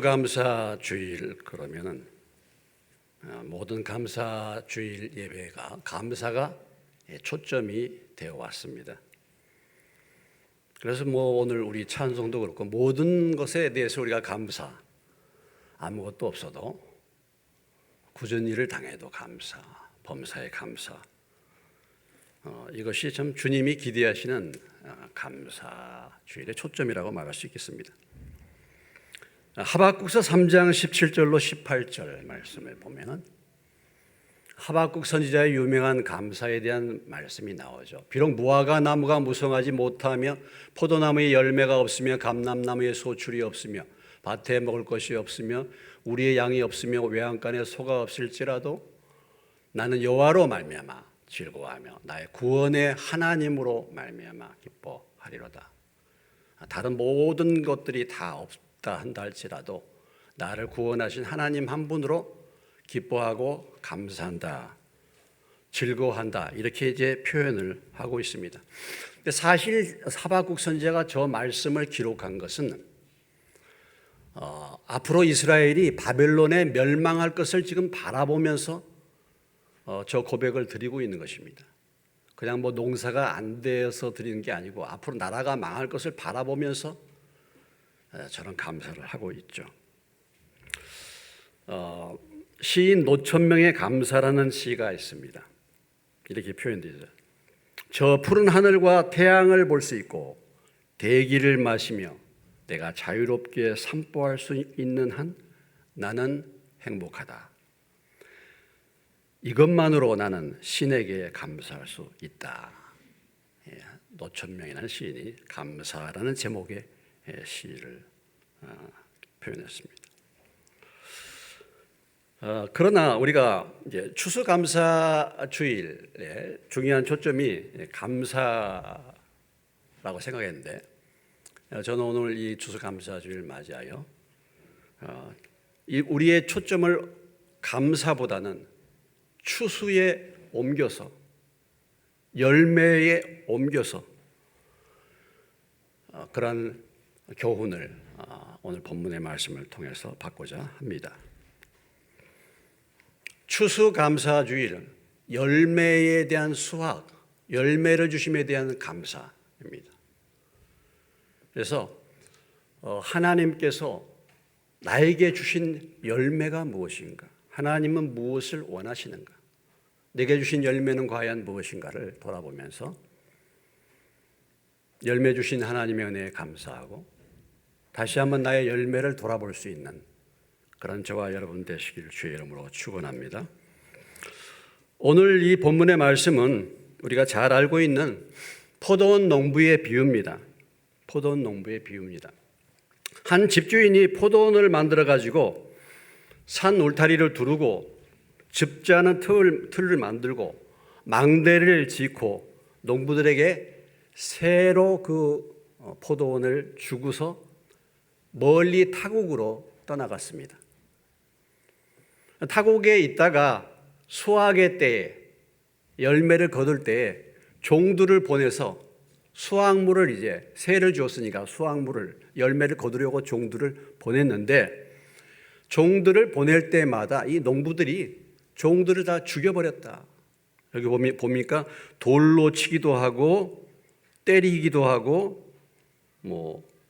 감사주일 그러면은 모든 감사주일 예배가 감사가 초점이 되어 왔습니다. 그래서 오늘 우리 찬송도 그렇고 모든 것에 대해서 우리가 감사, 아무것도 없어도 굳은 일을 당해도 감사, 범사에 감사, 이것이 참 주님이 기대하시는 감사주일의 초점이라고 말할 수 있겠습니다. 하박국서 3장 17절로 18절 말씀을 보면 하박국 선지자의 유명한 감사에 대한 말씀이 나오죠. 비록 무화과 나무가 무성하지 못하며 포도나무에 열매가 없으며 감람나무에 소출이 없으며 밭에 먹을 것이 없으며 우리의 양이 없으며 외양간에 소가 없을지라도 나는 여호와로 말미암아 즐거워하며 나의 구원의 하나님으로 말미암아 기뻐하리로다. 다른 모든 것들이 다 없다 한다 할지라도 나를 구원하신 하나님 한 분으로 기뻐하고 감사한다, 즐거워한다, 이렇게 이제 표현을 하고 있습니다. 근데 사실 하박국 선지자가 저 말씀을 기록한 것은 앞으로 이스라엘이 바벨론에 멸망할 것을 지금 바라보면서 저 고백을 드리고 있는 것입니다. 그냥 농사가 안 되어서 드리는 게 아니고 앞으로 나라가 망할 것을 바라보면서 저런 감사를 하고 있죠. 시인 노천명의 감사라는 시가 있습니다. 이렇게 표현되죠. 저 푸른 하늘과 태양을 볼 수 있고 대기를 마시며 내가 자유롭게 산보할 수 있는 한 나는 행복하다. 이것만으로 나는 신에게 감사할 수 있다. 노천명이라는 시인이 감사라는 제목의 시를 표현했습니다. 그러나 우리가 이제 추수감사주일의 중요한 초점이 감사라고 생각했는데, 저는 오늘 이 추수감사주일 맞이하여 우리의 초점을 감사보다는 추수에 옮겨서, 열매에 옮겨서 그러한 교훈을 오늘 본문의 말씀을 통해서 받고자 합니다. 추수감사주일은 열매에 대한 수확, 열매를 주심에 대한 감사입니다. 그래서 하나님께서 나에게 주신 열매가 무엇인가? 하나님은 무엇을 원하시는가? 내게 주신 열매는 과연 무엇인가를 돌아보면서 열매 주신 하나님의 은혜에 감사하고 다시 한번 나의 열매를 돌아볼 수 있는 그런 저와 여러분 되시기를 주의 이름으로 축원합니다. 오늘 이 본문의 말씀은 우리가 잘 알고 있는 포도원 농부의 비유입니다. 포도원 농부의 비유입니다. 한 집주인이 포도원을 만들어 가지고 산 울타리를 두르고 즙지 않은 틀을 만들고 망대를 짓고 농부들에게 새로 그 포도원을 주고서 멀리 타국으로 떠나갔습니다. 타국에 있다가 수확의 때에 열매를 거둘 때에 종들을 보내서 수확물을 이제 새를 주었으니까 수확물을 열매를 거두려고 종들을 보냈는데 종들을 보낼 때마다 이 농부들이 종들을 다 죽여버렸다. 여기 보니까 돌로 치기도 하고 때리기도 하고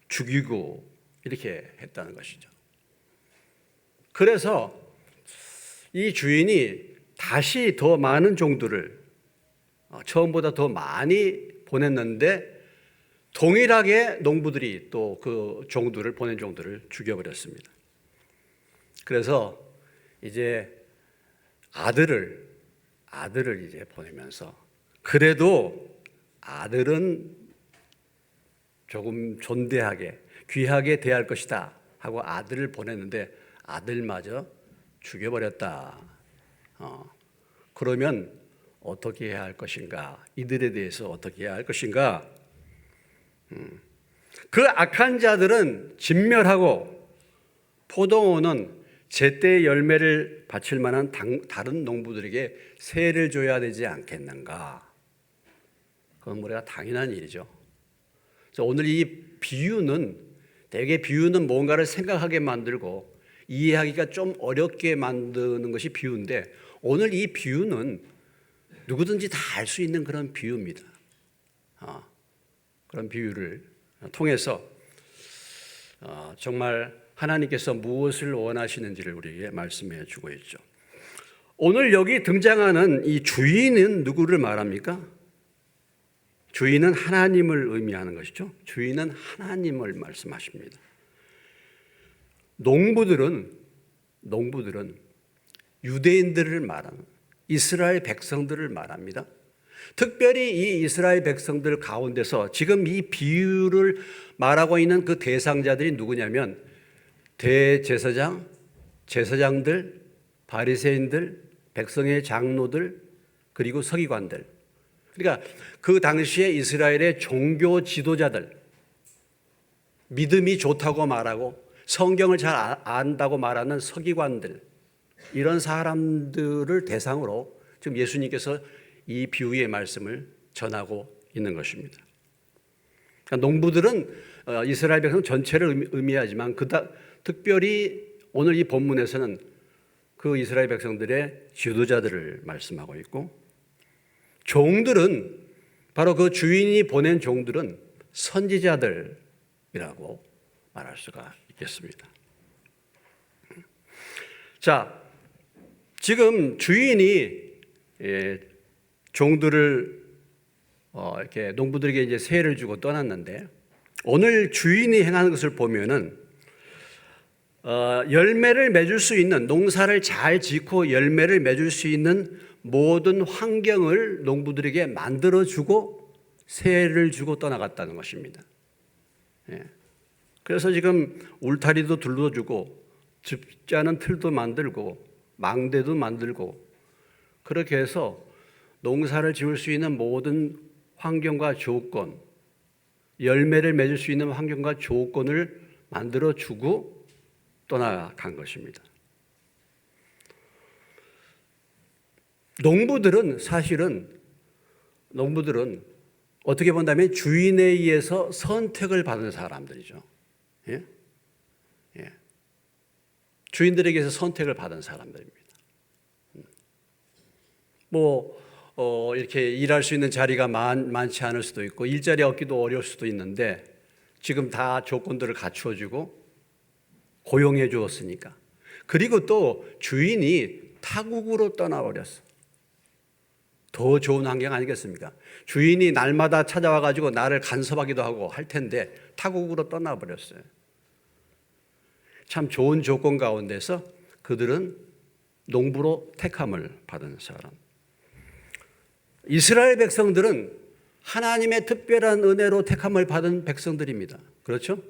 죽이고 이렇게 했다는 것이죠. 그래서 이 주인이 다시 더 많은 종들을 처음보다 더 많이 보냈는데 동일하게 농부들이 또 그 종들을 보낸 종들을 죽여버렸습니다. 그래서 이제 아들을 이제 보내면서 그래도 아들은 조금 존대하게 귀하게 대할 것이다 하고 아들을 보냈는데 아들마저 죽여버렸다. 그러면 어떻게 해야 할 것인가? 이들에 대해서 어떻게 해야 할 것인가? 그 악한 자들은 진멸하고 포도원은 제때 열매를 바칠 만한 다른 농부들에게 세를 줘야 되지 않겠는가? 그건 우리가 당연한 일이죠. 그래서 오늘 이 비유는 대개 비유는 뭔가를 생각하게 만들고 이해하기가 좀 어렵게 만드는 것이 비유인데, 오늘 이 비유는 누구든지 다 알 수 있는 그런 비유입니다. 그런 비유를 통해서 정말 하나님께서 무엇을 원하시는지를 우리에게 말씀해 주고 있죠. 오늘 여기 등장하는 이 주인은 누구를 말합니까? 주인은 하나님을 의미하는 것이죠. 주인은 하나님을 말씀하십니다. 농부들은 유대인들을 말하는 이스라엘 백성들을 말합니다. 특별히 이 이스라엘 백성들 가운데서 지금 이 비유를 말하고 있는 그 대상자들이 누구냐면 대제사장, 제사장들, 바리새인들, 백성의 장로들, 그리고 서기관들. 그러니까 그 당시에 이스라엘의 종교 지도자들, 믿음이 좋다고 말하고 성경을 잘 안다고 말하는 서기관들, 이런 사람들을 대상으로 지금 예수님께서 이 비유의 말씀을 전하고 있는 것입니다. 그러니까 농부들은 이스라엘 백성 전체를 의미하지만 특별히 오늘 이 본문에서는 그 이스라엘 백성들의 지도자들을 말씀하고 있고, 종들은 바로 그 주인이 보낸 종들은 선지자들이라고 말할 수가 있겠습니다. 자, 지금 주인이 종들을 이렇게 농부들에게 이제 세를 주고 떠났는데, 오늘 주인이 행하는 것을 보면은 열매를 맺을 수 있는, 농사를 잘 짓고 열매를 맺을 수 있는 모든 환경을 농부들에게 만들어주고 세를 주고 떠나갔다는 것입니다. 그래서 지금 울타리도 둘러주고 짚지 않은 틀도 만들고 망대도 만들고, 그렇게 해서 농사를 지을 수 있는 모든 환경과 조건, 열매를 맺을 수 있는 환경과 조건을 만들어주고 떠나간 것입니다. 농부들은 어떻게 본다면 주인에 의해서 선택을 받은 사람들이죠. 예? 주인들에게서 선택을 받은 사람들입니다. 이렇게 일할 수 있는 자리가 많지 않을 수도 있고 일자리 얻기도 어려울 수도 있는데, 지금 다 조건들을 갖추어주고 고용해 주었으니까. 그리고 또 주인이 타국으로 떠나버렸어. 더 좋은 환경 아니겠습니까? 주인이 날마다 찾아와 가지고 나를 간섭하기도 하고 할 텐데 타국으로 떠나버렸어요. 참 좋은 조건 가운데서 그들은 농부로 택함을 받은 사람. 이스라엘 백성들은 하나님의 특별한 은혜로 택함을 받은 백성들입니다. 그렇죠?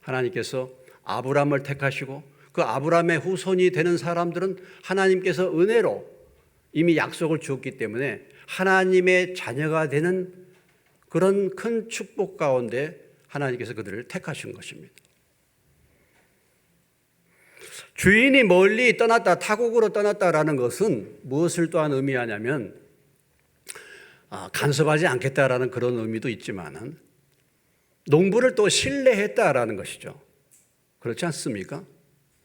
하나님께서 아브라함을 택하시고 그 아브라함의 후손이 되는 사람들은 하나님께서 은혜로 이미 약속을 주었기 때문에 하나님의 자녀가 되는 그런 큰 축복 가운데 하나님께서 그들을 택하신 것입니다. 주인이 멀리 떠났다, 타국으로 떠났다라는 것은 무엇을 또한 의미하냐면 간섭하지 않겠다라는 그런 의미도 있지만은 농부를 또 신뢰했다라는 것이죠. 그렇지 않습니까?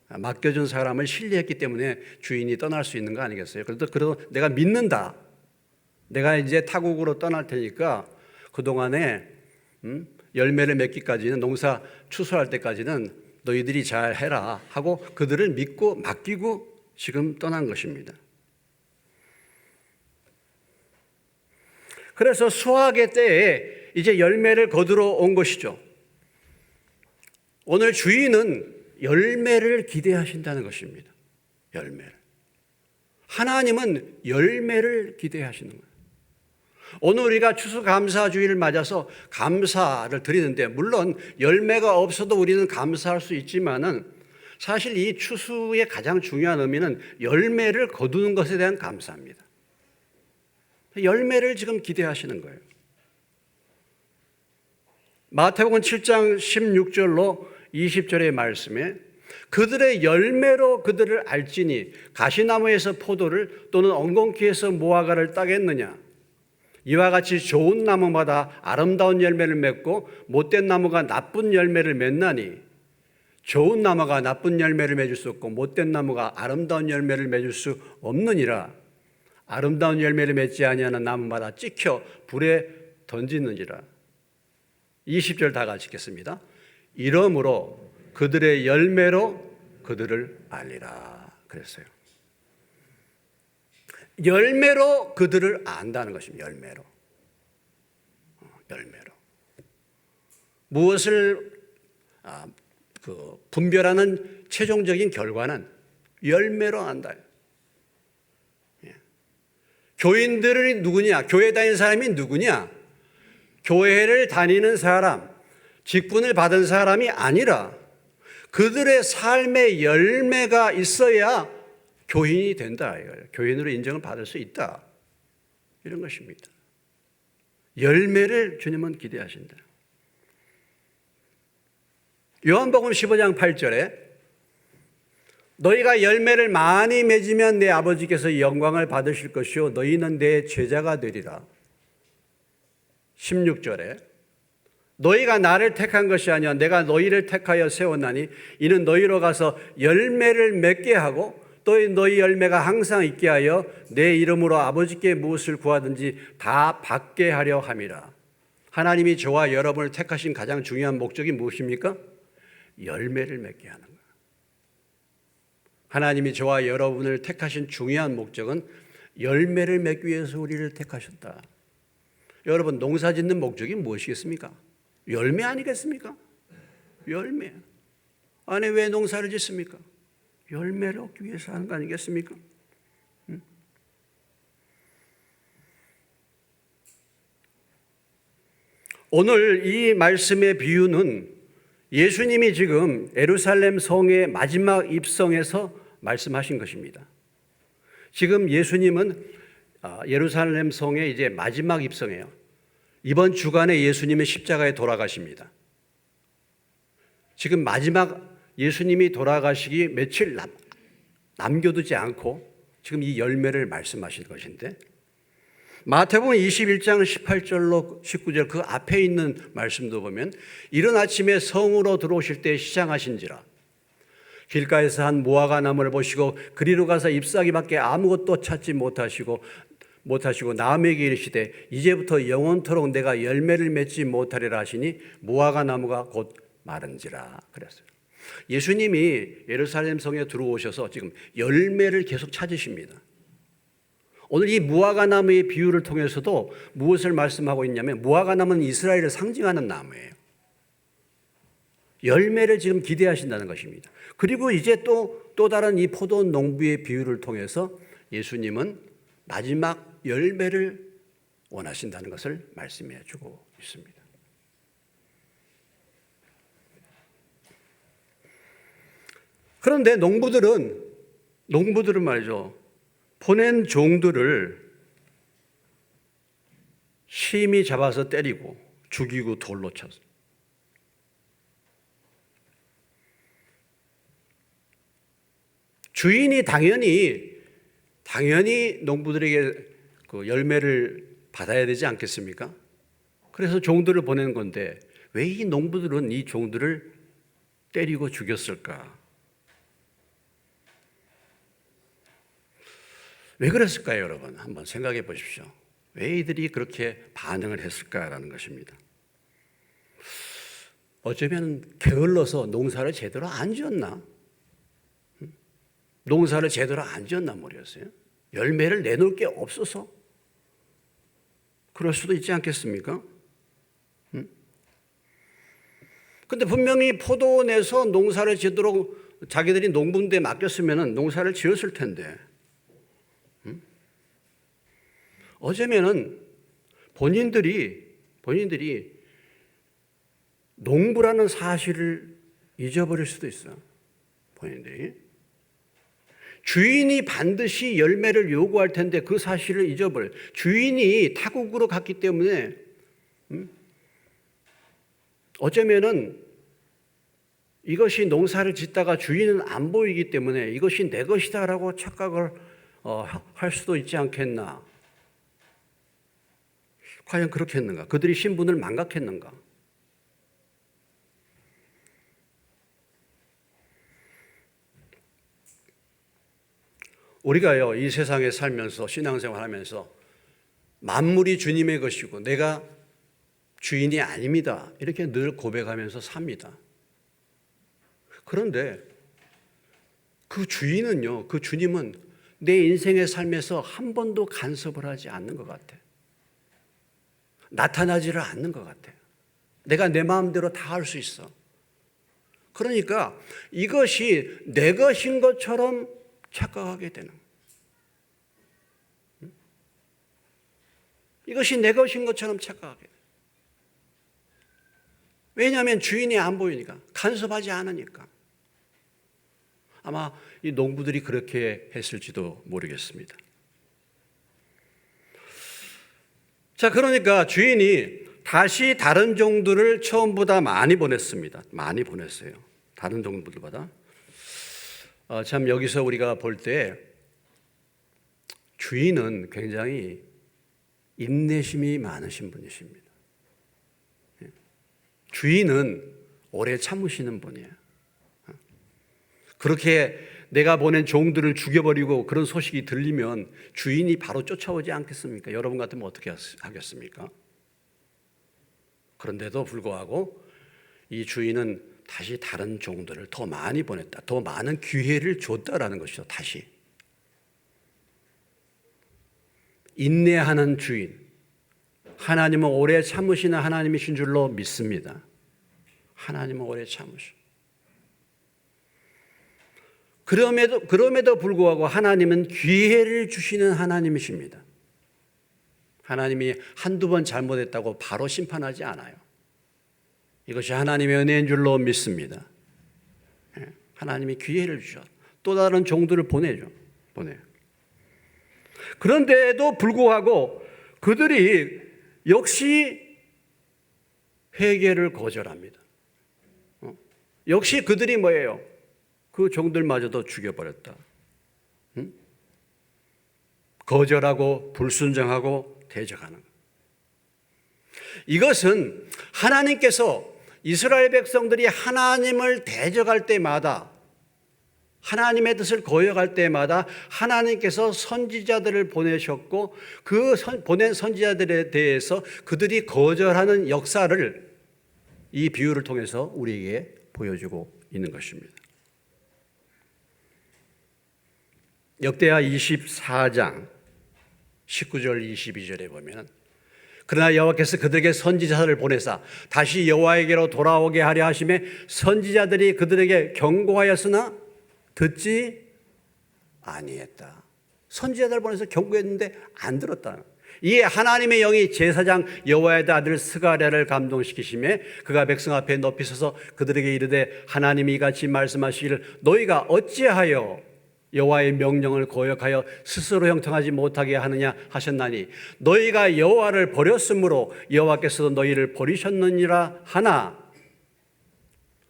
맡겨준 사람을 신뢰했기 때문에 주인이 떠날 수 있는 거 아니겠어요? 그래도 내가 믿는다. 내가 이제 타국으로 떠날 테니까 그동안에 열매를 맺기까지는, 농사 추수할 때까지는 너희들이 잘 해라 하고 그들을 믿고 맡기고 지금 떠난 것입니다. 그래서 수확의 때에 이제 열매를 거두러 온 것이죠. 오늘 주인은 열매를 기대하신다는 것입니다. 열매를. 하나님은 열매를 기대하시는 거예요. 오늘 우리가 추수감사주일을 맞아서 감사를 드리는데, 물론 열매가 없어도 우리는 감사할 수 있지만은 사실 이 추수의 가장 중요한 의미는 열매를 거두는 것에 대한 감사입니다. 열매를 지금 기대하시는 거예요. 마태복음 7장 16절로 20절의 말씀에 그들의 열매로 그들을 알지니 가시나무에서 포도를 또는 엉겅퀴에서 무화과를 따겠느냐. 이와 같이 좋은 나무마다 아름다운 열매를 맺고 못된 나무가 나쁜 열매를 맺나니 좋은 나무가 나쁜 열매를 맺을 수 없고 못된 나무가 아름다운 열매를 맺을 수 없느니라. 아름다운 열매를 맺지 아니하는 나무마다 찍혀 불에 던지느니라. 20절 다 같이 읽겠습니다. 이러므로 그들의 열매로 그들을 알리라 그랬어요. 열매로 그들을 안다는 것입니다. 열매로. 무엇을 분별하는 최종적인 결과는 열매로 안다. 교인들이 누구냐? 교회 다니는 사람이 누구냐? 교회를 다니는 사람, 직분을 받은 사람이 아니라 그들의 삶의 열매가 있어야 교인이 된다. 교인으로 인정을 받을 수 있다. 이런 것입니다. 열매를 주님은 기대하신다. 요한복음 15장 8절에 너희가 열매를 많이 맺으면 내 아버지께서 영광을 받으실 것이요 너희는 내 제자가 되리라. 16절에 너희가 나를 택한 것이 아니라 내가 너희를 택하여 세웠나니 이는 너희로 가서 열매를 맺게 하고 또 너희 열매가 항상 있게 하여 내 이름으로 아버지께 무엇을 구하든지 다 받게 하려 함이라. 하나님이 저와 여러분을 택하신 가장 중요한 목적이 무엇입니까? 열매를 맺게 하는 거예요. 하나님이 저와 여러분을 택하신 중요한 목적은 열매를 맺기 위해서 우리를 택하셨다. 여러분, 농사 짓는 목적이 무엇이겠습니까? 열매 아니겠습니까? 열매. 아니, 왜 농사를 짓습니까? 열매를 얻기 위해서 하는 거 아니겠습니까? 오늘 이 말씀의 비유는 예수님이 지금 예루살렘 성의 마지막 입성에서 말씀하신 것입니다. 지금 예수님은 예루살렘 성의 이제 마지막 입성이에요. 이번 주간에 예수님은 십자가에 돌아가십니다. 지금 마지막 예수님이 돌아가시기 며칠 남겨두지 않고 지금 이 열매를 말씀하신 것인데 마태복음 21장 18절로 19절 그 앞에 있는 말씀도 보면 이른 아침에 성으로 들어오실 때 시장하신지라 길가에서 한 무화과 나무를 보시고 그리로 가서 잎사귀밖에 아무것도 찾지 못하시고 남에게 이르시되 이제부터 영원토록 내가 열매를 맺지 못하리라 하시니 무화과 나무가 곧 마른지라 그랬어요. 예수님이 예루살렘 성에 들어오셔서 지금 열매를 계속 찾으십니다. 오늘 이 무화과 나무의 비유를 통해서도 무엇을 말씀하고 있냐면 무화과 나무는 이스라엘을 상징하는 나무예요. 열매를 지금 기대하신다는 것입니다. 그리고 이제 또 다른 이 포도 농부의 비유를 통해서 예수님은 마지막 열매를 원하신다는 것을 말씀해 주고 있습니다. 그런데 농부들은 말이죠. 보낸 종들을 심히 잡아서 때리고 죽이고 돌로 쳤어요. 주인이 당연히 농부들에게 그 열매를 받아야 되지 않겠습니까? 그래서 종들을 보낸 건데 왜 이 농부들은 이 종들을 때리고 죽였을까? 왜 그랬을까요, 여러분? 한번 생각해 보십시오. 왜 이들이 그렇게 반응을 했을까라는 것입니다. 어쩌면 게을러서 농사를 제대로 안 지었나? 농사를 제대로 안 지었나 모르겠어요. 열매를 내놓을 게 없어서 그럴 수도 있지 않겠습니까? 근데 분명히 포도 내서 농사를 제대로 자기들이 농부인데 맡겼으면 농사를 지었을 텐데 어쩌면은 본인들이 농부라는 사실을 잊어버릴 수도 있어요. 본인들이 주인이 반드시 열매를 요구할 텐데 그 사실을 잊어버려요. 주인이 타국으로 갔기 때문에 어쩌면은 이것이 농사를 짓다가 주인은 안 보이기 때문에 이것이 내 것이다라고 착각을 할 수도 있지 않겠나. 과연 그렇게 했는가? 그들이 신분을 망각했는가? 우리가요, 이 세상에 살면서 신앙생활하면서 만물이 주님의 것이고 내가 주인이 아닙니다, 이렇게 늘 고백하면서 삽니다. 그런데 그 주인은요, 그 주님은 내 인생의 삶에서 한 번도 간섭을 하지 않는 것 같아. 나타나지를 않는 것 같아. 내가 내 마음대로 다 할 수 있어. 그러니까 이것이 내 것인 것처럼 착각하게 되는 거예요. 이것이 내 것인 것처럼 착각하게 돼요. 왜냐하면 주인이 안 보이니까, 간섭하지 않으니까. 아마 이 농부들이 그렇게 했을지도 모르겠습니다. 자, 그러니까 주인이 다시 다른 종들을 처음보다 많이 보냈습니다. 많이 보냈어요. 다른 종들보다. 참 여기서 우리가 볼 때 주인은 굉장히 인내심이 많으신 분이십니다. 주인은 오래 참으시는 분이에요. 그렇게 내가 보낸 종들을 죽여버리고 그런 소식이 들리면 주인이 바로 쫓아오지 않겠습니까? 여러분 같으면 어떻게 하겠습니까? 그런데도 불구하고 이 주인은 다시 다른 종들을 더 많이 보냈다. 더 많은 기회를 줬다라는 것이죠. 다시. 인내하는 주인. 하나님은 오래 참으시는 하나님이신 줄로 믿습니다. 하나님은 오래 참으시고. 그럼에도 불구하고 하나님은 기회를 주시는 하나님이십니다. 하나님이 한두 번 잘못했다고 바로 심판하지 않아요. 이것이 하나님의 은혜인 줄로 믿습니다. 하나님이 기회를 주셔. 또 다른 종들을 보내요. 그런데도 불구하고 그들이 역시 회개를 거절합니다. 역시 그들이 뭐예요? 그 종들마저도 죽여버렸다. 거절하고 불순종하고 대적하는 것. 이것은 하나님께서 이스라엘 백성들이 하나님을 대적할 때마다, 하나님의 뜻을 거역할 때마다 하나님께서 선지자들을 보내셨고 그 보낸 선지자들에 대해서 그들이 거절하는 역사를 이 비유를 통해서 우리에게 보여주고 있는 것입니다. 역대하 24장 19절 22절에 보면, 그러나 여호와께서 그들에게 선지자를 보내사 다시 여호와에게로 돌아오게 하려 하심에 선지자들이 그들에게 경고하였으나 듣지 아니했다. 선지자들 보내서 경고했는데 안 들었다. 이에 하나님의 영이 제사장 여호야다의 아들 스가랴를 감동시키심에 그가 백성 앞에 높이 서서 그들에게 이르되, 하나님이 이같이 말씀하시기를 너희가 어찌하여 여호와의 명령을 거역하여 스스로 형통하지 못하게 하느냐 하셨나니, 너희가 여호와를 버렸으므로 여호와께서도 너희를 버리셨느니라 하나,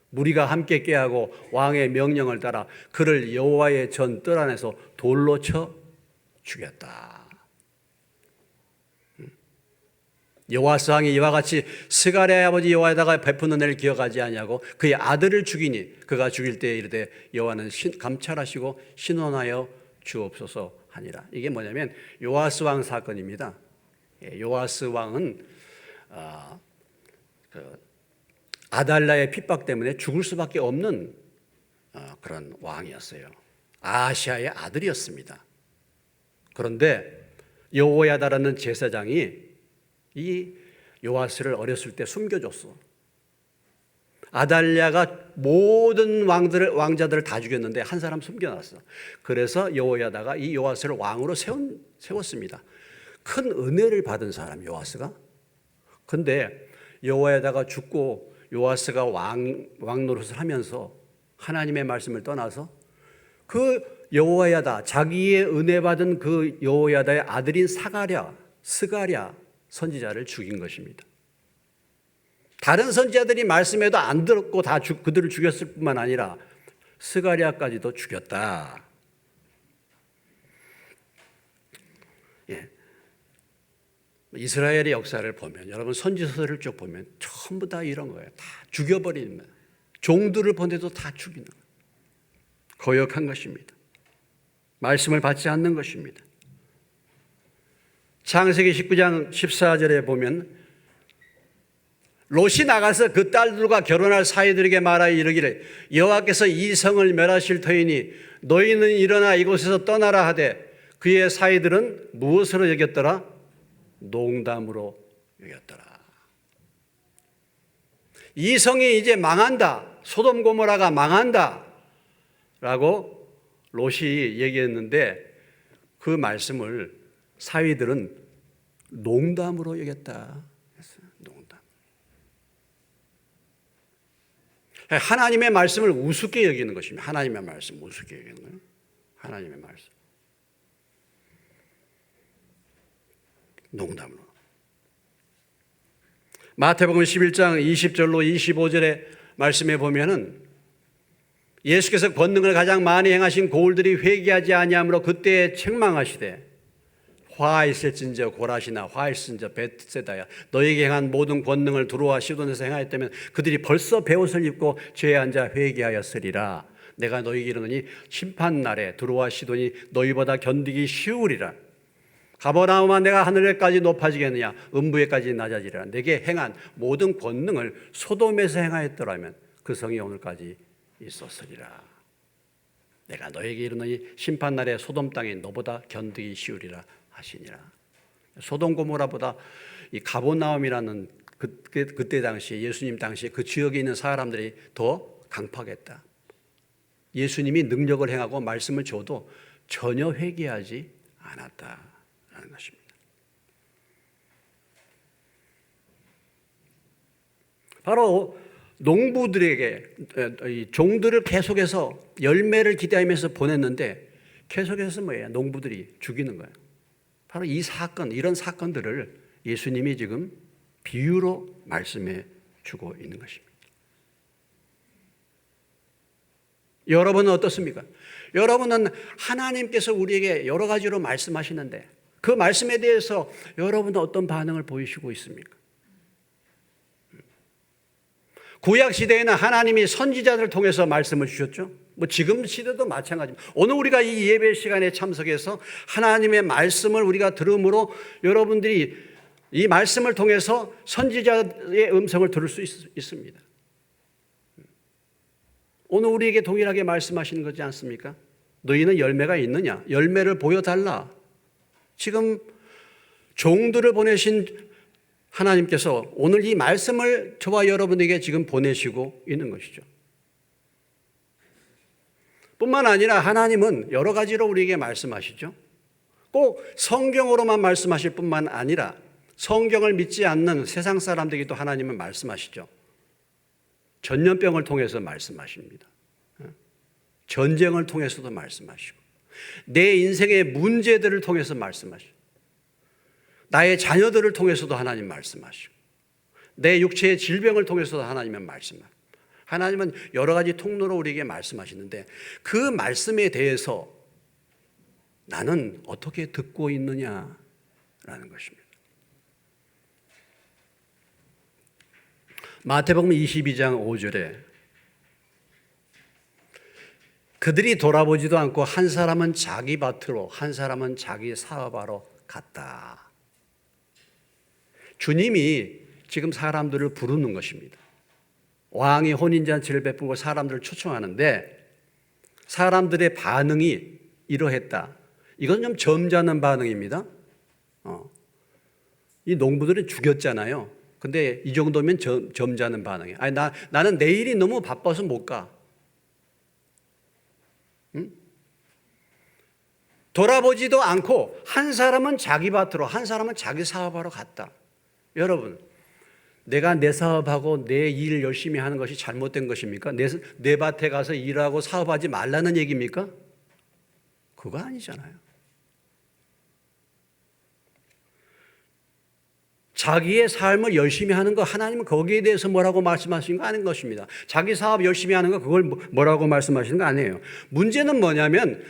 무리가 함께 꾀하고 왕의 명령을 따라 그를 여호와의 전 뜰 안에서 돌로 쳐 죽였다. 여호와스 왕이 이와 같이 스가랴의 아버지 여호야다가 베푼 은혜를 기억하지 아니하고 그의 아들을 죽이니 그가 죽일 때에 이르되 여호와는 감찰하시고 신원하여 주옵소서 하니라. 이게 뭐냐면 요아스 왕 사건입니다. 요아스 왕은 아달랴의 핍박 때문에 죽을 수밖에 없는 그런 왕이었어요. 아하시아의 아들이었습니다. 그런데 여호야다라는 제사장이 이 요아스를 어렸을 때 숨겨줬어. 아달랴가 모든 왕자들을 다 죽였는데 한 사람 숨겨놨어. 그래서 여호야다가 이 요아스를 왕으로 세웠습니다. 큰 은혜를 받은 사람 요아스가. 근데 여호야다가 죽고 요아스가 왕 노릇을 하면서 하나님의 말씀을 떠나서 그 여호야다, 자기의 은혜 받은 그 여호야다의 아들인 스가랴 선지자를 죽인 것입니다. 다른 선지자들이 말씀해도 안 들었고 다 그들을 죽였을 뿐만 아니라 스가랴까지도 죽였다. 이스라엘의 역사를 보면, 여러분 선지서를 쭉 보면 전부 다 이런 거예요. 다 죽여버리는 거예요. 종들을 보내도 다 죽이는 거예요. 거역한 것입니다. 말씀을 받지 않는 것입니다. 창세기 19장 14절에 보면 롯이 나가서 그 딸들과 결혼할 사이들에게 말하여 이르기를 여호와께서 이 성을 멸하실 터이니 너희는 일어나 이곳에서 떠나라 하되 그의 사이들은 무엇으로 여겼더라? 농담으로 여겼더라. 이 성이 이제 망한다. 소돔 고모라가 망한다. 라고 롯이 얘기했는데 그 말씀을 사위들은 농담으로 여겼다. 농담. 하나님의 말씀을 우습게 여기는 것입니다. 하나님의 말씀 우습게 여기는 거예요. 하나님의 말씀. 농담으로. 마태복음 11장 20절로 25절의 말씀에 보면은 예수께서 권능을 가장 많이 행하신 고울들이 회개하지 아니하므로 그때에 책망하시되 화 있을진저 고라시나 화 있을진저 벳세다야 너에게 행한 모든 권능을 두로와 시돈에서 행하였다면 그들이 벌써 베옷을 입고 죄에 앉아 회개하였으리라. 내가 너에게 이르노니 심판날에 두로와 시돈이 너희보다 견디기 쉬우리라. 가버나움아 내가 하늘에까지 높아지겠느냐 음부에까지 낮아지리라. 내게 행한 모든 권능을 소돔에서 행하였더라면 그 성이 오늘까지 있었으리라. 내가 너에게 이르노니 심판날에 소돔 땅이 너보다 견디기 쉬우리라 하시니라. 소돔 고모라보다 이 가버나움이라는 그때 당시에 예수님 당시에 그 지역에 있는 사람들이 더 강팍했다. 예수님이 능력을 행하고 말씀을 줘도 전혀 회개하지 않았다라는 것입니다. 바로 농부들에게 종들을 계속해서 열매를 기대하면서 보냈는데 계속해서 뭐예요? 농부들이 죽이는 거예요. 바로 이 사건, 이런 사건들을 예수님이 지금 비유로 말씀해 주고 있는 것입니다. 여러분은 어떻습니까? 여러분은 하나님께서 우리에게 여러 가지로 말씀하시는데 그 말씀에 대해서 여러분은 어떤 반응을 보이시고 있습니까? 구약 시대에는 하나님이 선지자들을 통해서 말씀을 주셨죠. 뭐 지금 시대도 마찬가지입니다. 오늘 우리가 이 예배 시간에 참석해서 하나님의 말씀을 우리가 들음으로 여러분들이 이 말씀을 통해서 선지자의 음성을 들을 수 있습니다. 오늘 우리에게 동일하게 말씀하시는 거지 않습니까? 너희는 열매가 있느냐? 열매를 보여달라. 지금 종들을 보내신 하나님께서 오늘 이 말씀을 저와 여러분에게 지금 보내시고 있는 것이죠. 뿐만 아니라 하나님은 여러 가지로 우리에게 말씀하시죠. 꼭 성경으로만 말씀하실 뿐만 아니라 성경을 믿지 않는 세상 사람들에게도 하나님은 말씀하시죠. 전염병을 통해서 말씀하십니다. 전쟁을 통해서도 말씀하시고 내 인생의 문제들을 통해서 말씀하시고 나의 자녀들을 통해서도 하나님 말씀하시고 내 육체의 질병을 통해서도 하나님은 말씀하시고 하나님은 여러 가지 통로로 우리에게 말씀하시는데 그 말씀에 대해서 나는 어떻게 듣고 있느냐라는 것입니다. 마태복음 22장 5절에 그들이 돌아보지도 않고 한 사람은 자기 밭으로 한 사람은 자기 사업하러 갔다. 주님이 지금 사람들을 부르는 것입니다. 왕이 혼인잔치를 베풀고 사람들을 초청하는데 사람들의 반응이 이러했다. 이건 좀 점잖은 반응입니다. 이 농부들은 죽였잖아요. 근데 이 정도면 점잖은 반응이에요. 아니, 나는 내일이 너무 바빠서 못 가. 응? 돌아보지도 않고 한 사람은 자기 밭으로 한 사람은 자기 사업하러 갔다. 여러분, 내가 내 사업하고 내 일 열심히 하는 것이 잘못된 것입니까? 내 밭에 가서 일하고 사업하지 말라는 얘기입니까? 그거 아니잖아요. 자기의 삶을 열심히 하는 거 하나님은 거기에 대해서 뭐라고 말씀하시는 거 아닌 것입니다. 자기 사업 열심히 하는 거 그걸 뭐라고 말씀하시는 거 아니에요. 문제는 뭐냐면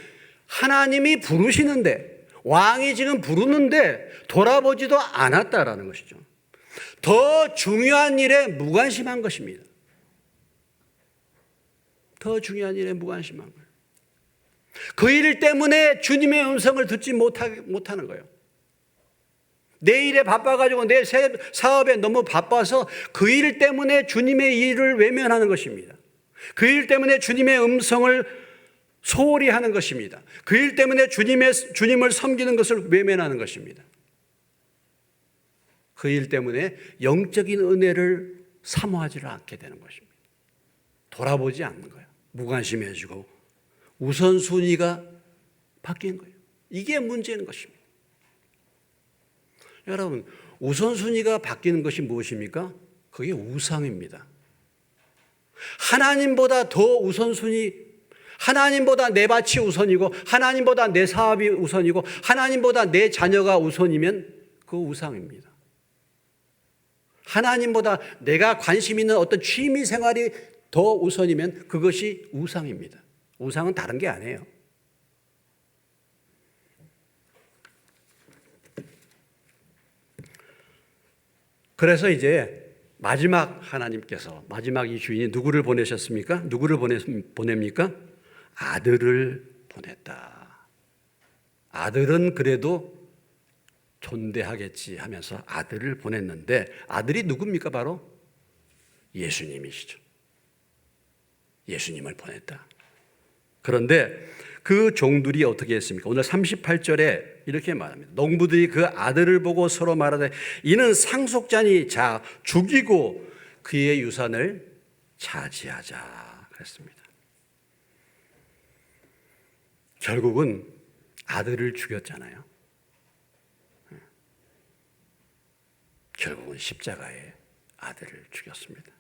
하나님이 부르시는데 왕이 지금 부르는데 돌아보지도 않았다라는 것이죠. 더 중요한 일에 무관심한 것입니다. 더 중요한 일에 무관심한 거예요. 그 일 때문에 주님의 음성을 듣지 못하는 거예요. 내 일에 바빠가지고 내 사업에 너무 바빠서 그 일 때문에 주님의 일을 외면하는 것입니다. 그 일 때문에 주님의 음성을 소홀히 하는 것입니다. 그 일 때문에 주님을 섬기는 것을 외면하는 것입니다. 그 일 때문에 영적인 은혜를 사모하지를 않게 되는 것입니다. 돌아보지 않는 거예요. 무관심해지고 우선순위가 바뀐 거예요. 이게 문제인 것입니다. 여러분, 우선순위가 바뀌는 것이 무엇입니까? 그게 우상입니다. 하나님보다 더 우선순위, 하나님보다 내 밭이 우선이고 하나님보다 내 사업이 우선이고 하나님보다 내 자녀가 우선이면 그거 우상입니다. 하나님보다 내가 관심 있는 어떤 취미 생활이 더 우선이면 그것이 우상입니다. 우상은 다른 게 아니에요. 그래서 이제 마지막 하나님께서 마지막 이 주인이 누구를 보내셨습니까? 누구를 보냅니까? 아들을 보냈다. 아들은 그래도 존대하겠지 하면서 아들을 보냈는데 아들이 누굽니까? 바로 예수님이시죠. 예수님을 보냈다. 그런데 그 종들이 어떻게 했습니까? 오늘 38절에 이렇게 말합니다. 농부들이 그 아들을 보고 서로 말하되 이는 상속자니 자 죽이고 그의 유산을 차지하자 그랬습니다. 결국은 아들을 죽였잖아요. 결국은 십자가에 아들을 죽였습니다.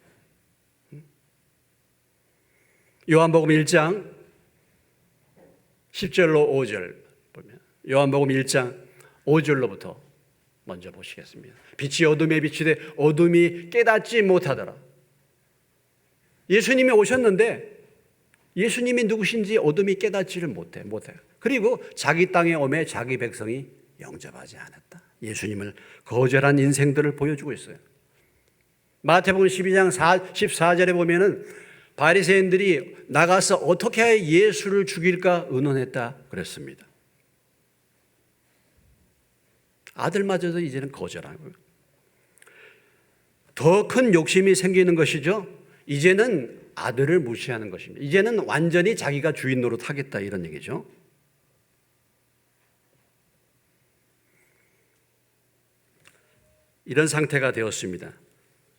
요한복음 1장 10절로 5절 보면 요한복음 1장 5절로부터 먼저 보시겠습니다. 빛이 어둠에 비치되 어둠이 깨닫지 못하더라. 예수님이 오셨는데 예수님이 누구신지 어둠이 깨닫지를 못해요. 그리고 자기 땅에 오매 자기 백성이 영접하지 않았다. 예수님을 거절한 인생들을 보여주고 있어요. 마태복음 12장 14절에 보면은 바리새인들이 나가서 어떻게 하여 예수를 죽일까 의논했다 그랬습니다. 아들마저도 이제는 거절하고요. 더 큰 욕심이 생기는 것이죠. 이제는 아들을 무시하는 것입니다. 이제는 완전히 자기가 주인 노릇하겠다 이런 얘기죠. 이런 상태가 되었습니다.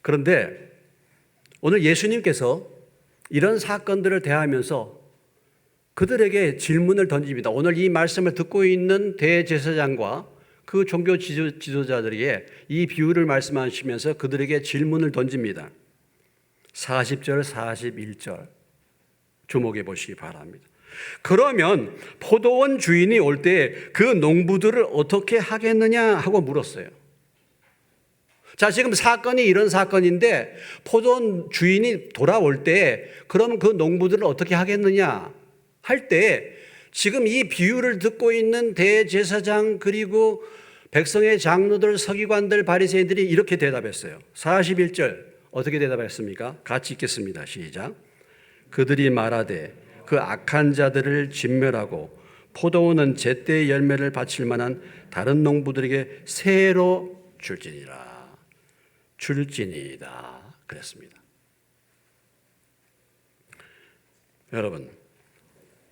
그런데 오늘 예수님께서 이런 사건들을 대하면서 그들에게 질문을 던집니다. 오늘 이 말씀을 듣고 있는 대제사장과 그 종교 지도자들에게 이 비유를 말씀하시면서 그들에게 질문을 던집니다. 40절, 41절 주목해 보시기 바랍니다. 그러면 포도원 주인이 올 때 그 농부들을 어떻게 하겠느냐 하고 물었어요. 자, 지금 사건이 이런 사건인데 포도원 주인이 돌아올 때 그럼 그 농부들을 어떻게 하겠느냐 할 때 지금 이 비유를 듣고 있는 대제사장 그리고 백성의 장로들, 서기관들, 바리새인들이 이렇게 대답했어요. 41절 어떻게 대답했습니까? 같이 읽겠습니다. 시작. 그들이 말하되 그 악한 자들을 진멸하고 포도원은 제때의 열매를 바칠 만한 다른 농부들에게 새로 줄지니라. 줄지니이다 그랬습니다. 여러분,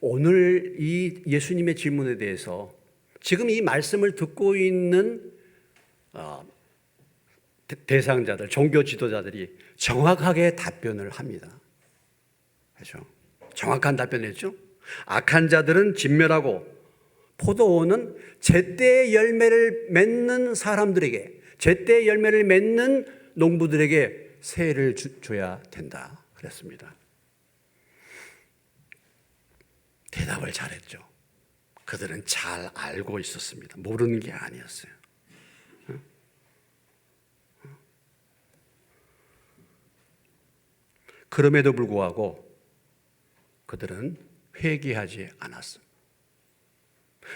오늘 이 예수님의 질문에 대해서 지금 이 말씀을 듣고 있는 대상자들, 종교 지도자들이 정확하게 답변을 합니다. 그렇죠? 정확한 답변을 했죠. 악한 자들은 진멸하고 포도원은 제때의 열매를 맺는 사람들에게, 제때의 열매를 맺는 농부들에게 세를 줘야 된다 그랬습니다. 대답을 잘했죠. 그들은 잘 알고 있었습니다. 모르는 게 아니었어요. 그럼에도 불구하고 그들은 회개하지 않았습니다.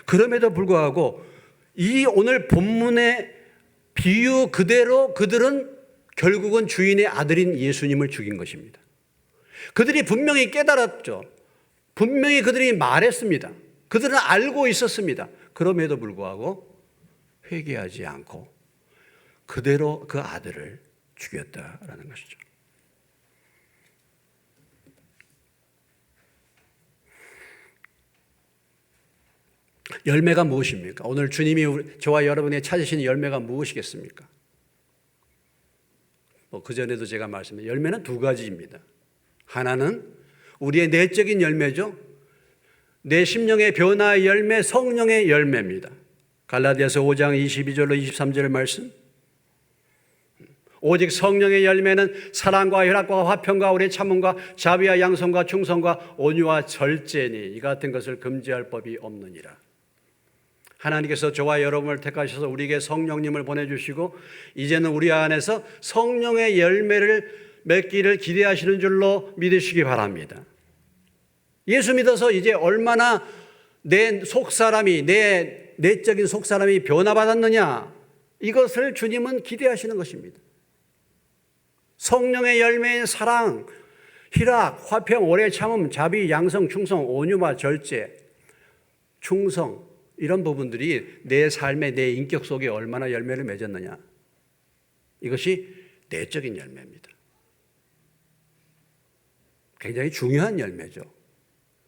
그럼에도 불구하고 이 오늘 본문의 비유 그대로 그들은 결국은 주인의 아들인 예수님을 죽인 것입니다. 그들이 분명히 깨달았죠. 분명히 그들이 말했습니다. 그들은 알고 있었습니다. 그럼에도 불구하고 회개하지 않고 그대로 그 아들을 죽였다라는 것이죠. 열매가 무엇입니까? 오늘 주님이 저와 여러분이 찾으신 열매가 무엇이겠습니까? 그전에도 제가 말씀드린 열매는 두 가지입니다. 하나는 우리의 내적인 열매죠. 내 심령의 변화의 열매, 성령의 열매입니다. 갈라디아서 5장 22절로 23절 말씀. 오직 성령의 열매는 사랑과 혈압과 화평과 오래 참음과 자비와 양성과 충성과 온유와 절제니 이 같은 것을 금지할 법이 없느니라. 하나님께서 저와 여러분을 택하셔서 우리에게 성령님을 보내주시고 이제는 우리 안에서 성령의 열매를 맺기를 기대하시는 줄로 믿으시기 바랍니다. 예수 믿어서 이제 얼마나 내 속사람이, 내 내적인 속사람이 변화받았느냐, 이것을 주님은 기대하시는 것입니다. 성령의 열매인 사랑, 희락, 화평, 오래 참음, 자비, 양성, 충성, 온유와 절제, 충성, 이런 부분들이 내 삶의 내 인격 속에 얼마나 열매를 맺었느냐, 이것이 내적인 열매입니다. 굉장히 중요한 열매죠.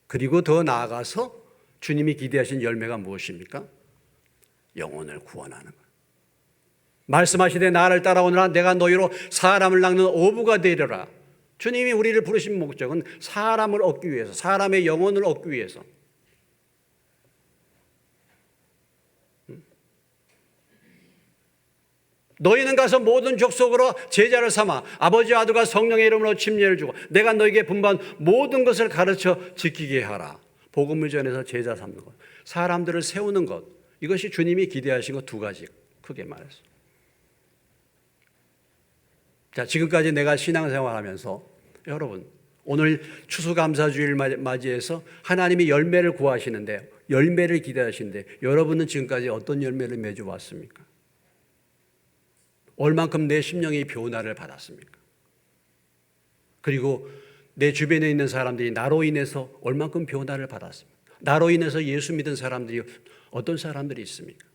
그리고 더 나아가서 주님이 기대하신 열매가 무엇입니까? 영혼을 구원하는 것. 말씀하시되 나를 따라오너라 내가 너희로 사람을 낚는 어부가 되리라. 주님이 우리를 부르신 목적은 사람을 얻기 위해서, 사람의 영혼을 얻기 위해서. 너희는 가서 모든 족속으로 제자를 삼아 아버지와 아들과 성령의 이름으로 침례를 주고 내가 너희에게 분부한 모든 것을 가르쳐 지키게 하라. 복음을 전해서 제자 삼는 것, 사람들을 세우는 것, 이것이 주님이 기대하신 것 두 가지, 크게 말해서. 자, 지금까지 내가 신앙생활하면서 여러분 오늘 추수감사주일 맞이해서 하나님이 열매를 구하시는데, 열매를 기대하시는데 여러분은 지금까지 어떤 열매를 맺어왔습니까? 얼만큼 내 심령이 변화를 받았습니까? 그리고 내 주변에 있는 사람들이 나로 인해서 얼만큼 변화를 받았습니까? 나로 인해서 예수 믿은 사람들이 어떤 사람들이 있습니까?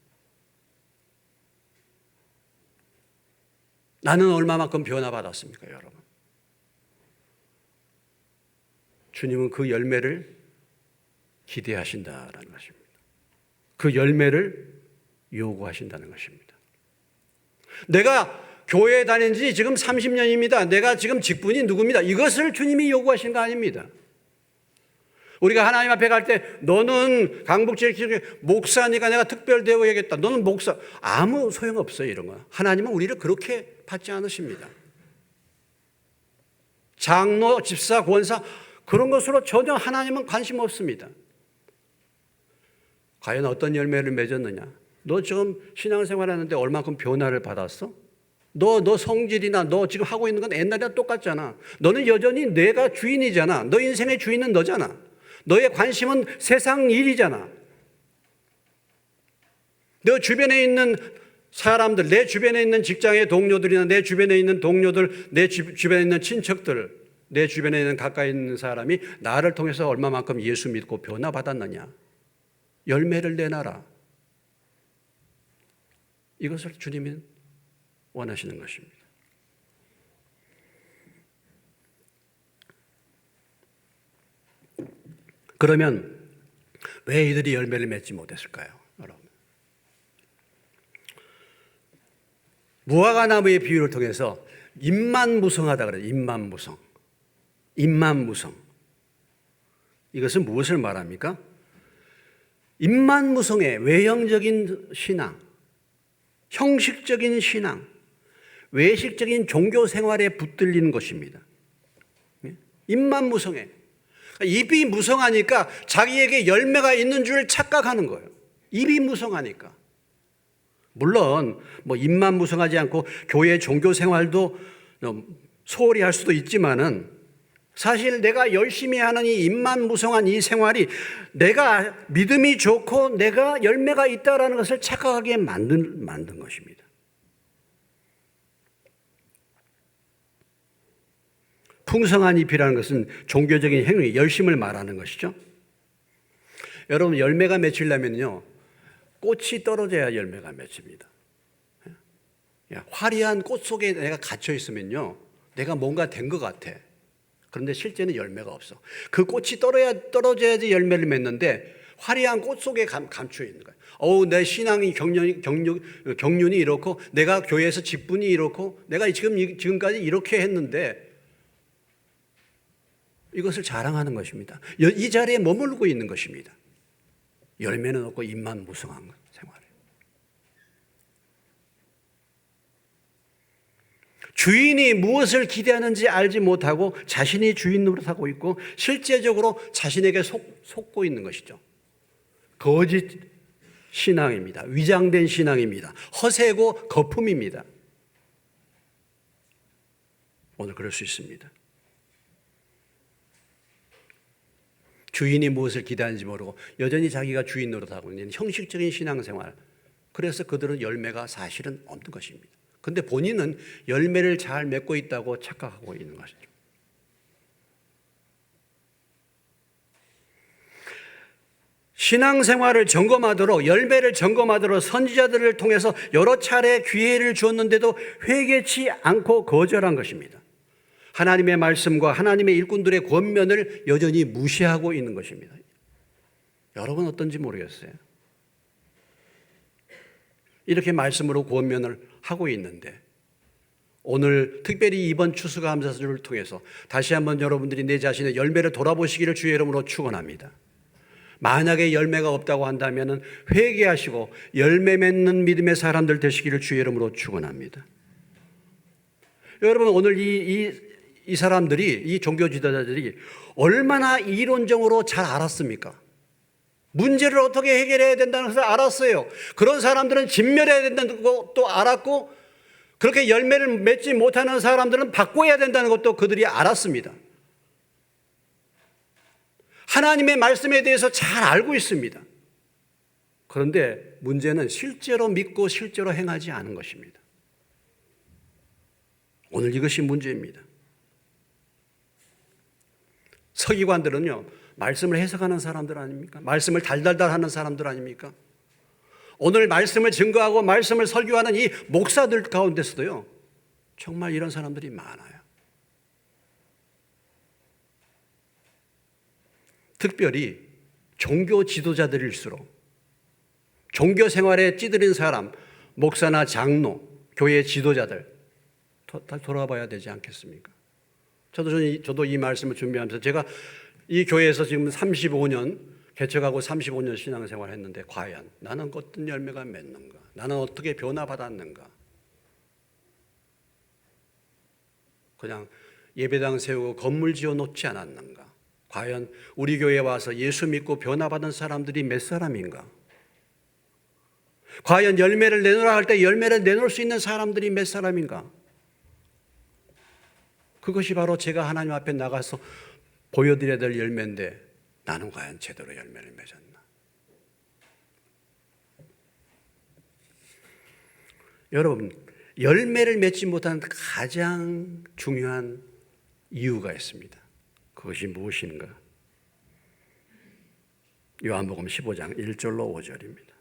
나는 얼마만큼 변화받았습니까, 여러분? 주님은 그 열매를 기대하신다는 것입니다. 그 열매를 요구하신다는 것입니다. 내가 교회에 다닌 지 지금 30년입니다. 내가 지금 직분이 누굽니다. 이것을 주님이 요구하신 거 아닙니다. 우리가 하나님 앞에 갈 때 너는 강북지역 목사니까 내가 특별 대우해야겠다. 너는 목사. 아무 소용없어요, 이런 거. 하나님은 우리를 그렇게 받지 않으십니다. 장로, 집사, 권사 그런 것으로 전혀 하나님은 관심 없습니다. 과연 어떤 열매를 맺었느냐? 너 지금 신앙생활 하는데 얼마큼 변화를 받았어? 너 성질이나 너 지금 하고 있는 건 옛날이랑 똑같잖아. 너는 여전히 내가 주인이잖아. 너 인생의 주인은 너잖아. 너의 관심은 세상 일이잖아. 너 주변에 있는 사람들, 내 주변에 있는 직장의 동료들이나 내 주변에 있는 동료들, 내 주변에 있는 친척들, 내 주변에 있는 가까이 있는 사람이 나를 통해서 얼마만큼 예수 믿고 변화받았느냐. 열매를 내놔라. 이것을 주님이 원하시는 것입니다. 그러면 왜 이들이 열매를 맺지 못했을까요, 여러분? 무화과나무의 비유를 통해서 입만무성하다 그래요. 입만무성. 입만무성. 이것은 무엇을 말합니까? 입만무성의 외형적인 신앙, 형식적인 신앙, 외식적인 종교 생활에 붙들리는 것입니다. 입만무성해. 입이 무성하니까 자기에게 열매가 있는 줄 착각하는 거예요. 입이 무성하니까. 물론 뭐 입만 무성하지 않고 교회 종교 생활도 소홀히 할 수도 있지만은 사실 내가 열심히 하는 이 입만무성한 이 생활이 내가 믿음이 좋고 내가 열매가 있다라는 것을 착각하게 만든 것입니다. 풍성한 잎이라는 것은 종교적인 행위, 열심을 말하는 것이죠. 여러분, 열매가 맺히려면요, 꽃이 떨어져야 열매가 맺힙니다. 화려한 꽃 속에 내가 갇혀 있으면요, 내가 뭔가 된 것 같아. 그런데 실제는 열매가 없어. 그 꽃이 떨어져야지 열매를 맺는데 화려한 꽃 속에 감추어 있는 거예요. 내 신앙이 경륜이 이렇고 내가 교회에서 직분이 이렇고 내가 지금까지 이렇게 했는데 이것을 자랑하는 것입니다. 이 자리에 머물고 있는 것입니다. 열매는 없고 입만 무성한 생활이에요. 주인이 무엇을 기대하는지 알지 못하고 자신이 주인 노릇하고 있고 실제적으로 자신에게 속고 있는 것이죠. 거짓 신앙입니다. 위장된 신앙입니다. 허세고 거품입니다. 오늘 그럴 수 있습니다. 주인이 무엇을 기대하는지 모르고 여전히 자기가 주인 노릇하고 있는 형식적인 신앙생활. 그래서 그들은 열매가 사실은 없는 것입니다. 그런데 본인은 열매를 잘 맺고 있다고 착각하고 있는 것이죠. 신앙생활을 점검하도록 열매를 점검하도록 선지자들을 통해서 여러 차례 기회를 주었는데도 회개치 않고 거절한 것입니다. 하나님의 말씀과 하나님의 일꾼들의 권면을 여전히 무시하고 있는 것입니다. 여러분 어떤지 모르겠어요. 이렇게 말씀으로 권면을 하고 있는데 오늘 특별히 이번 추수감사주를 통해서 다시 한번 여러분들이 내 자신의 열매를 돌아보시기를 주의 이름으로 축원합니다. 만약에 열매가 없다고 한다면 회개하시고 열매 맺는 믿음의 사람들 되시기를 주의 이름으로 축원합니다. 여러분 오늘 이 사람들이 이 종교 지도자들이 얼마나 이론적으로 잘 알았습니까? 문제를 어떻게 해결해야 된다는 것을 알았어요. 그런 사람들은 진멸해야 된다는 것도 알았고 그렇게 열매를 맺지 못하는 사람들은 바꿔야 된다는 것도 그들이 알았습니다. 하나님의 말씀에 대해서 잘 알고 있습니다. 그런데 문제는 실제로 믿고 실제로 행하지 않은 것입니다. 오늘 이것이 문제입니다. 서기관들은요, 말씀을 해석하는 사람들 아닙니까? 말씀을 달달달 하는 사람들 아닙니까? 오늘 말씀을 증거하고 말씀을 설교하는 이 목사들 가운데서도요, 정말 이런 사람들이 많아요. 특별히 종교 지도자들일수록 종교 생활에 찌들인 사람, 목사나 장로, 교회 지도자들 다 돌아봐야 되지 않겠습니까? 저도 이 말씀을 준비하면서 제가 이 교회에서 지금 35년 개척하고 35년 신앙생활 했는데 과연 나는 어떤 열매가 맺는가? 나는 어떻게 변화받았는가? 그냥 예배당 세우고 건물 지어 놓지 않았는가? 과연 우리 교회에 와서 예수 믿고 변화받은 사람들이 몇 사람인가? 과연 열매를 내놓으라 할 때 열매를 내놓을 수 있는 사람들이 몇 사람인가? 그것이 바로 제가 하나님 앞에 나가서 보여드려야 될 열매인데 나는 과연 제대로 열매를 맺었나? 여러분, 열매를 맺지 못한 가장 중요한 이유가 있습니다. 그것이 무엇인가? 요한복음 15장 1절로 5절입니다.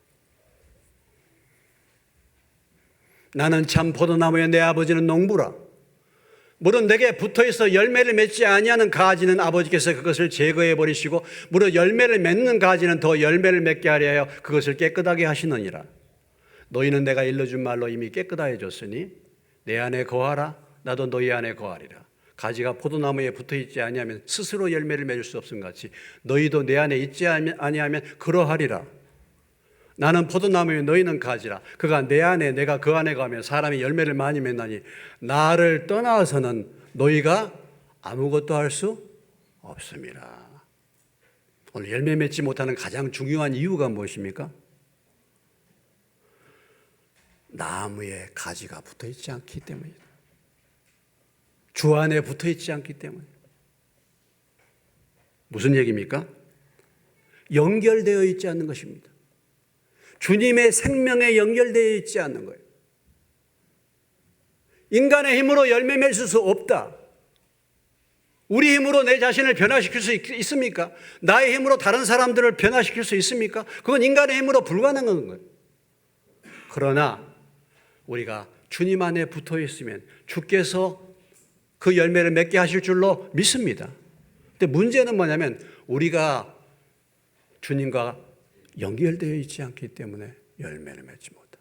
나는 참 포도나무에 내 아버지는 농부라. 무릇 내게 붙어있어 열매를 맺지 아니하는 가지는 아버지께서 그것을 제거해 버리시고 무릇 열매를 맺는 가지는 더 열매를 맺게 하려 하여 그것을 깨끗하게 하시느니라. 너희는 내가 일러준 말로 이미 깨끗하게 줬으니 내 안에 거하라. 나도 너희 안에 거하리라. 가지가 포도나무에 붙어있지 아니하면 스스로 열매를 맺을 수 없음 같이 너희도 내 안에 있지 아니하면 그러하리라. 나는 포도나무에 너희는 가지라. 그가 내 안에 내가 그 안에 가면 사람이 열매를 많이 맺나니 나를 떠나서는 너희가 아무것도 할 수 없음이라. 오늘 열매 맺지 못하는 가장 중요한 이유가 무엇입니까? 나무에 가지가 붙어있지 않기 때문이다. 주 안에 붙어있지 않기 때문에. 무슨 얘기입니까? 연결되어 있지 않는 것입니다. 주님의 생명에 연결되어 있지 않는 거예요. 인간의 힘으로 열매 맺을 수 없다. 우리 힘으로 내 자신을 변화시킬 수 있습니까? 나의 힘으로 다른 사람들을 변화시킬 수 있습니까? 그건 인간의 힘으로 불가능한 거예요. 그러나 우리가 주님 안에 붙어 있으면 주께서 그 열매를 맺게 하실 줄로 믿습니다. 근데 문제는 뭐냐면 우리가 주님과 연결되어 있지 않기 때문에 열매를 맺지 못한다.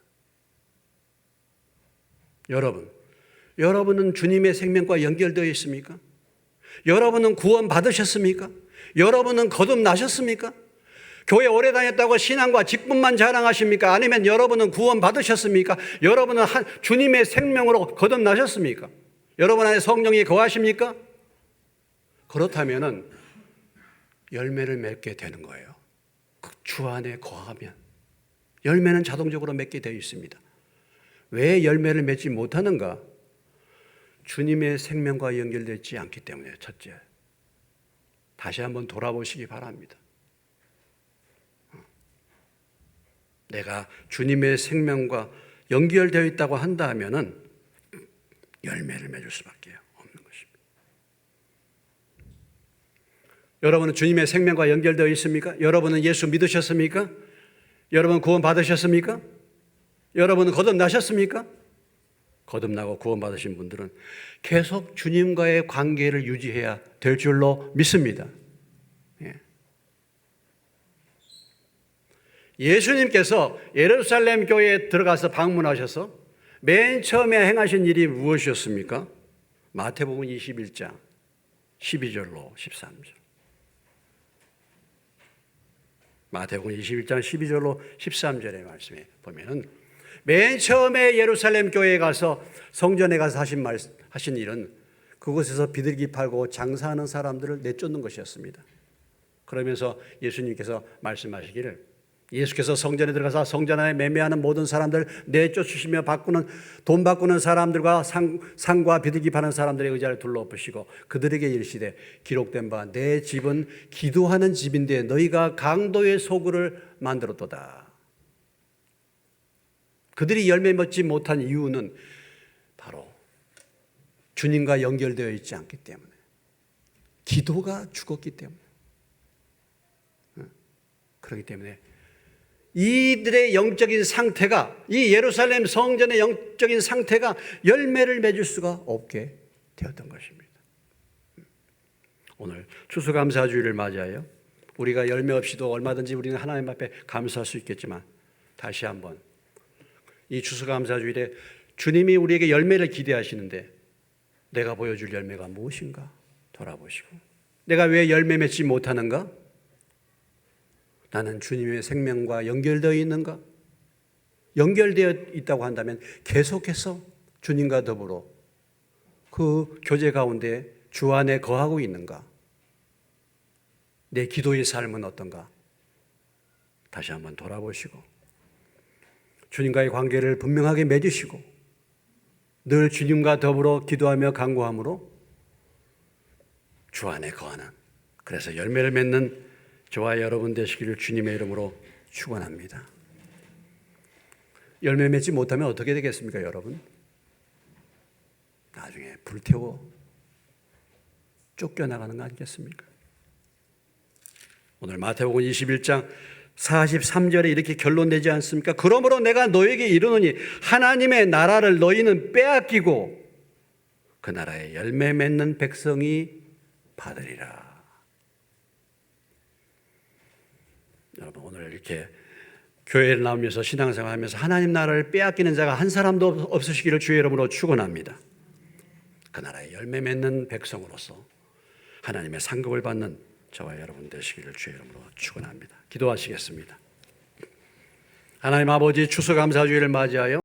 여러분은 주님의 생명과 연결되어 있습니까? 여러분은 구원 받으셨습니까? 여러분은 거듭나셨습니까? 교회 오래 다녔다고 신앙과 직분만 자랑하십니까? 아니면 여러분은 구원 받으셨습니까? 여러분은 주님의 생명으로 거듭나셨습니까? 여러분 안에 성령이 거하십니까? 그렇다면은 열매를 맺게 되는 거예요. 주 안에 거하면 열매는 자동적으로 맺게 되어 있습니다. 왜 열매를 맺지 못하는가? 주님의 생명과 연결되지 않기 때문에. 첫째, 다시 한번 돌아보시기 바랍니다. 내가 주님의 생명과 연결되어 있다고 한다면은 열매를 맺을 수밖에 없는 것입니다. 여러분은 주님의 생명과 연결되어 있습니까? 여러분은 예수 믿으셨습니까? 여러분 구원 받으셨습니까? 여러분은 거듭나셨습니까? 거듭나고 구원받으신 분들은 계속 주님과의 관계를 유지해야 될 줄로 믿습니다. 예수님께서 예루살렘 교회에 들어가서 방문하셔서 맨 처음에 행하신 일이 무엇이었습니까? 마태복음 21장 12절로 13절. 마태복음 21장 12절로 13절의 말씀에 보면은 맨 처음에 예루살렘 교회에 가서 성전에 가서 하신 일은 그곳에서 비둘기 팔고 장사하는 사람들을 내쫓는 것이었습니다. 그러면서 예수님께서 말씀하시기를, 예수께서 성전에 들어가서 성전 안에 매매하는 모든 사람들 내쫓으시며 돈 바꾸는 사람들과 상과 비둘기 파는 사람들의 의자를 둘러엎으시고 그들에게 이르시되 기록된 바 내 집은 기도하는 집인데 너희가 강도의 소굴을 만들었도다. 그들이 열매 맺지 못한 이유는 바로 주님과 연결되어 있지 않기 때문에, 기도가 죽었기 때문에. 그렇기 때문에 이들의 영적인 상태가, 이 예루살렘 성전의 영적인 상태가 열매를 맺을 수가 없게 되었던 것입니다. 오늘 추수감사주일을 맞이하여 우리가 열매 없이도 얼마든지 우리는 하나님 앞에 감사할 수 있겠지만, 다시 한번 이 추수감사주일에 주님이 우리에게 열매를 기대하시는데 내가 보여줄 열매가 무엇인가 돌아보시고, 내가 왜 열매 맺지 못하는가? 나는 주님의 생명과 연결되어 있는가? 연결되어 있다고 한다면 계속해서 주님과 더불어 그 교제 가운데 주 안에 거하고 있는가? 내 기도의 삶은 어떤가? 다시 한번 돌아보시고 주님과의 관계를 분명하게 맺으시고 늘 주님과 더불어 기도하며 간구함으로 주 안에 거하는, 그래서 열매를 맺는 저와 여러분 되시기를 주님의 이름으로 축원합니다. 열매 맺지 못하면 어떻게 되겠습니까, 여러분? 나중에 불태워 쫓겨나가는 거 아니겠습니까? 오늘 마태복음 21장 43절에 이렇게 결론내지 않습니까? 그러므로 내가 너에게 이르노니 하나님의 나라를 너희는 빼앗기고 그 나라에 열매 맺는 백성이 받으리라. 여러분, 오늘 이렇게 교회를 나오면서 신앙생활 하면서 하나님 나라를 빼앗기는 자가 한 사람도 없으시기를 주의 이름으로 축원합니다. 그 나라에 열매 맺는 백성으로서 하나님의 상급을 받는 저와 여러분 되시기를 주의 이름으로 축원합니다. 기도하시겠습니다. 하나님 아버지, 추수감사주일을 맞이하여